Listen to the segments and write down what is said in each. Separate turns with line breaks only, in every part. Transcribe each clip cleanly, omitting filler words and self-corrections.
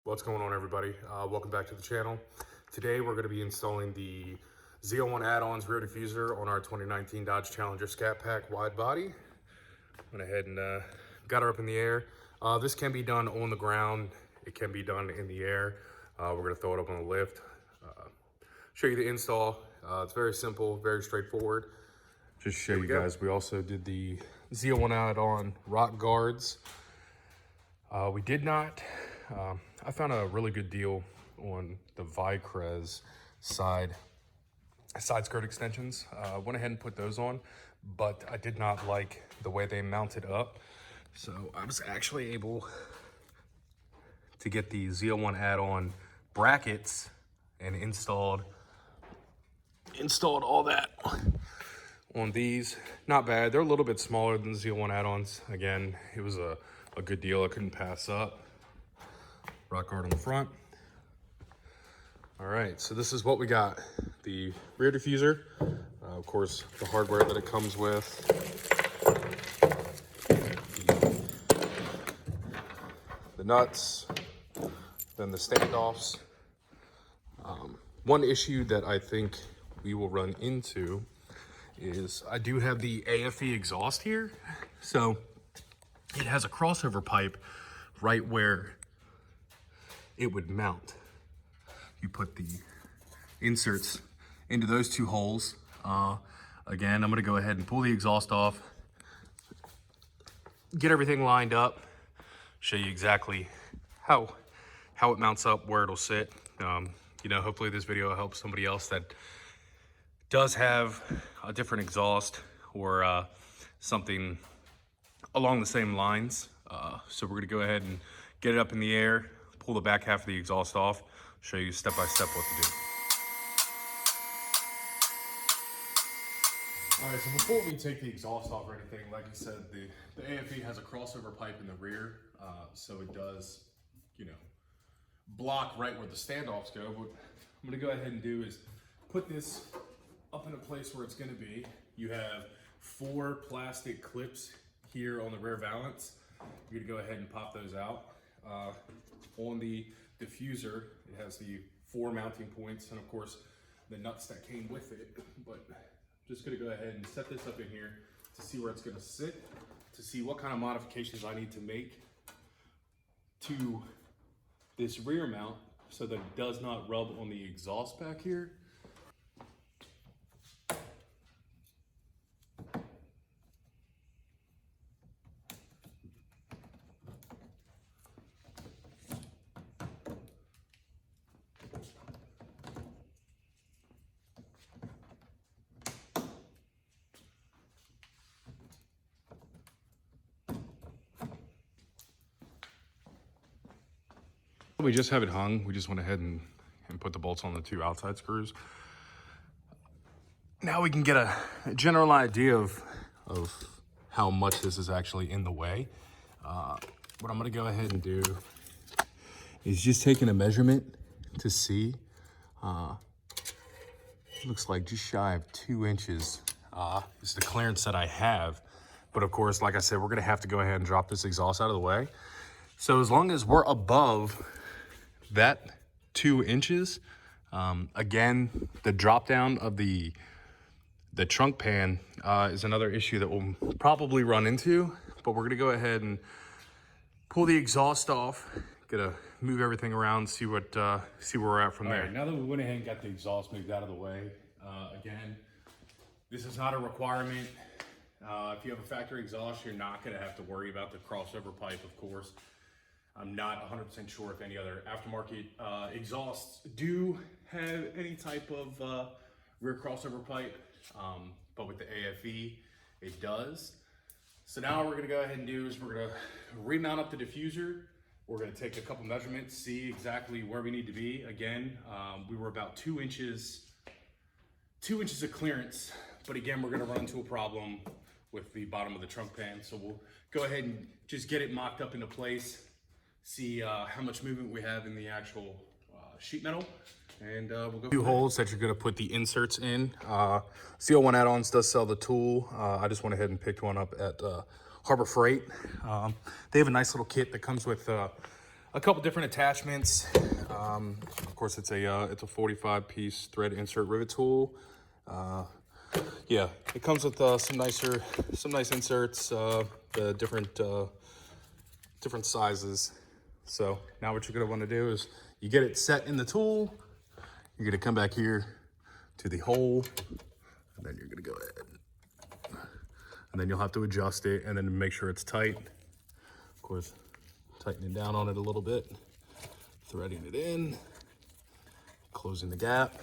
What's going on, everybody? Welcome back to the channel. Today we're going to be installing the ZL1Addons rear diffuser on our 2019 Dodge Challenger Scat Pack wide body. Went ahead and got her up in the air. This can be done on the ground. It can be done in the air. We're going to throw it up on the lift. Show you the install. It's very simple, very straightforward. Just show you guys, we also did the ZL1Addon rock guards. We did not. I found a really good deal on the Vicrez side skirt extensions. Went ahead and put those on, but I did not like the way they mounted up. So I was actually able to get the ZL1Addon brackets and installed all that on these. Not bad. They're a little bit smaller than the ZL1Addons. Again, it was a good deal I couldn't pass up. Rock guard on the front. All right, so this is what we got. The rear diffuser, of course, the hardware that it comes with. The nuts, then the standoffs. One issue that I think we will run into is I do have the AFe exhaust here. So it has a crossover pipe right where it would mount. You put the inserts into those two holes. Again, I'm gonna go ahead and pull the exhaust off, get everything lined up, show you exactly how it mounts up, where it'll sit. You know, hopefully this video helps somebody else that does have a different exhaust or something along the same lines. So we're gonna go ahead and get it up in the air, pull the back half of the exhaust off, show you step by step what to do. All right, so before we take the exhaust off or anything, like I said, the AFE has a crossover pipe in the rear, so it does, you know, block right where the standoffs go. What I'm gonna go ahead and do is put this up in a place where it's gonna be. You have 4 plastic clips here on the rear valance. You're gonna go ahead and pop those out. On the diffuser, it has the 4 mounting points and of course the nuts that came with it. But just gonna go ahead and set this up in here to see where it's gonna sit, to see what kind of modifications I need to make to this rear mount so that it does not rub on the exhaust back here. We just have it hung. We just went ahead and put the bolts on the 2 outside screws. Now we can get a general idea of how much this is actually in the way. What I'm gonna go ahead and do is just taking a measurement to see. Looks like just shy of 2 inches is the clearance that I have. But of course, like I said, we're gonna have to go ahead and drop this exhaust out of the way. So as long as we're above that 2 inches, again, the drop down of the trunk pan is another issue that we'll probably run into, but we're gonna go ahead and pull the exhaust off, gonna move everything around, see where we're at from there. Right, now that we went ahead and got the exhaust moved out of the way, again, this is not a requirement. If you have a factory exhaust, you're not gonna have to worry about the crossover pipe, of course. I'm not 100% sure if any other aftermarket exhausts do have any type of rear crossover pipe, but with the AFE, it does. So now what we're gonna go ahead and do is we're gonna remount up the diffuser. We're gonna take a couple measurements, see exactly where we need to be. Again, we were about 2 inches of clearance, but again, we're gonna run into a problem with the bottom of the trunk pan. So we'll go ahead and just get it mocked up into place, see how much movement we have in the actual sheet metal, and we'll go. 2 holes that you're gonna put the inserts in. ZL1Addons does sell the tool. I just went ahead and picked one up at Harbor Freight. They have a nice little kit that comes with a couple different attachments. Of course, it's a 45-piece thread insert rivet tool. Yeah, it comes with some nice inserts, the different sizes. So now what you're gonna want to do is you get it set in the tool. You're gonna come back here to the hole, and then you're gonna go ahead, and then you'll have to adjust it, and then make sure it's tight. Of course, tightening down on it a little bit, threading it in, closing the gap,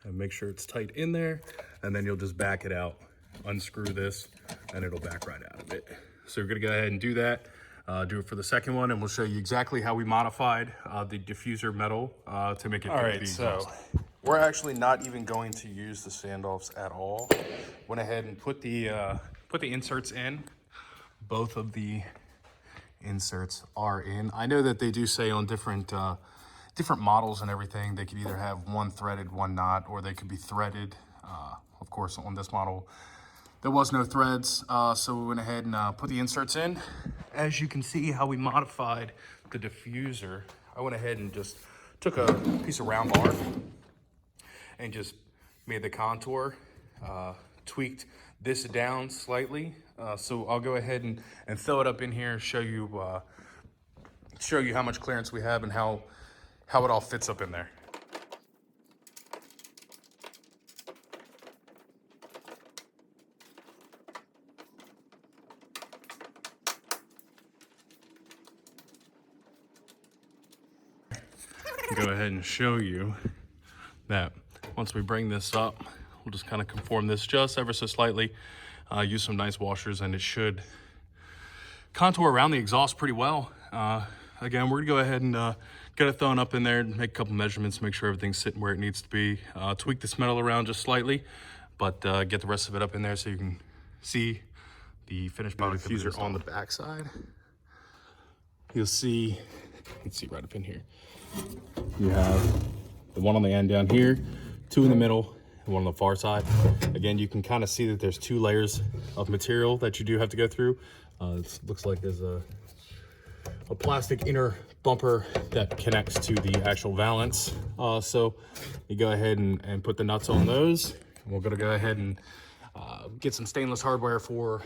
and make sure it's tight in there, and then you'll just back it out, unscrew this, and it'll back right out of it. So you're gonna go ahead and do that. Do it for the second one, and we'll show you exactly how we modified the diffuser metal to make it. All right, so we're actually not even going to use the standoffs at all. Went ahead and put the inserts in. Both of the inserts are in. I know that they do say on different models and everything, they could either have one threaded, one not, or they could be threaded. Of course, on this model, there was no threads, so we went ahead and put the inserts in. As you can see how we modified the diffuser, I went ahead and just took a piece of round bar and just made the contour, tweaked this down slightly. So I'll go ahead and fill it up in here, show you how much clearance we have and how it all fits up in there. Go ahead and show you that once we bring this up, we'll just kind of conform this just ever so slightly, use some nice washers, and it should contour around the exhaust pretty well. Again, we're gonna go ahead and get it thrown up in there and make a couple measurements, make sure everything's sitting where it needs to be. Tweak this metal around just slightly, but get the rest of it up in there so you can see the finished product diffuser on the back side. You'll see, let's see right up in here. You have the one on the end down here, two in the middle, and one on the far side. Again, you can kind of see that there's two layers of material that you do have to go through. It looks like there's a plastic inner bumper that connects to the actual valance. So you go ahead and put the nuts on those. And we're gonna go ahead and get some stainless hardware for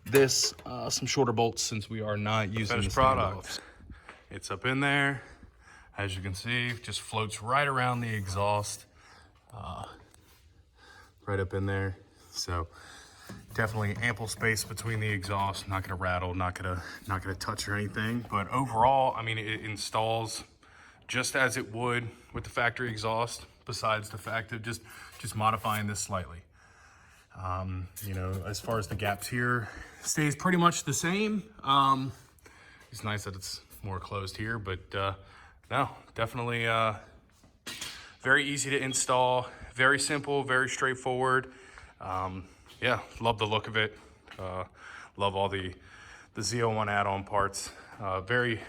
this, some shorter bolts, since we are not using the product. It's up in there. As you can see, it just floats right around the exhaust, right up in there. So definitely ample space between the exhaust, not gonna rattle, not gonna touch or anything. But overall, I mean, it installs just as it would with the factory exhaust, besides the fact of just modifying this slightly. You know, as far as the gaps here, stays pretty much the same. It's nice that it's more closed here, but no, definitely very easy to install, very simple, very straightforward. Yeah, love the look of it. Love all the ZL1 add-on parts. Very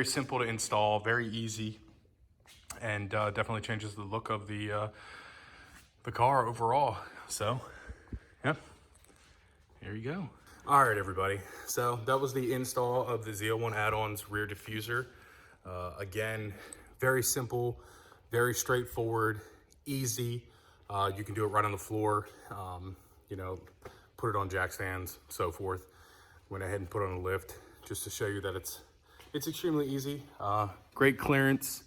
simple to install, very easy, and definitely changes the look of the car overall. So, yeah, here you go. All right, everybody. So that was the install of the ZL1 Addons rear diffuser. Again, very simple, very straightforward, easy. You can do it right on the floor. You know, put it on jack stands, so forth. Went ahead and put it on a lift just to show you that it's extremely easy. Great clearance.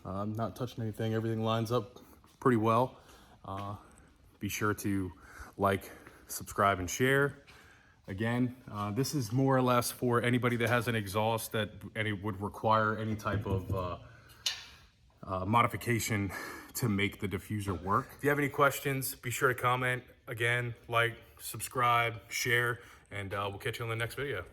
Not touching anything. Everything lines up pretty well. Be sure to like, subscribe, and share. Again, this is more or less for anybody that has an exhaust that would require any type of modification to make the diffuser work. If you have any questions, be sure to comment. Again, like, subscribe, share, and we'll catch you on the next video.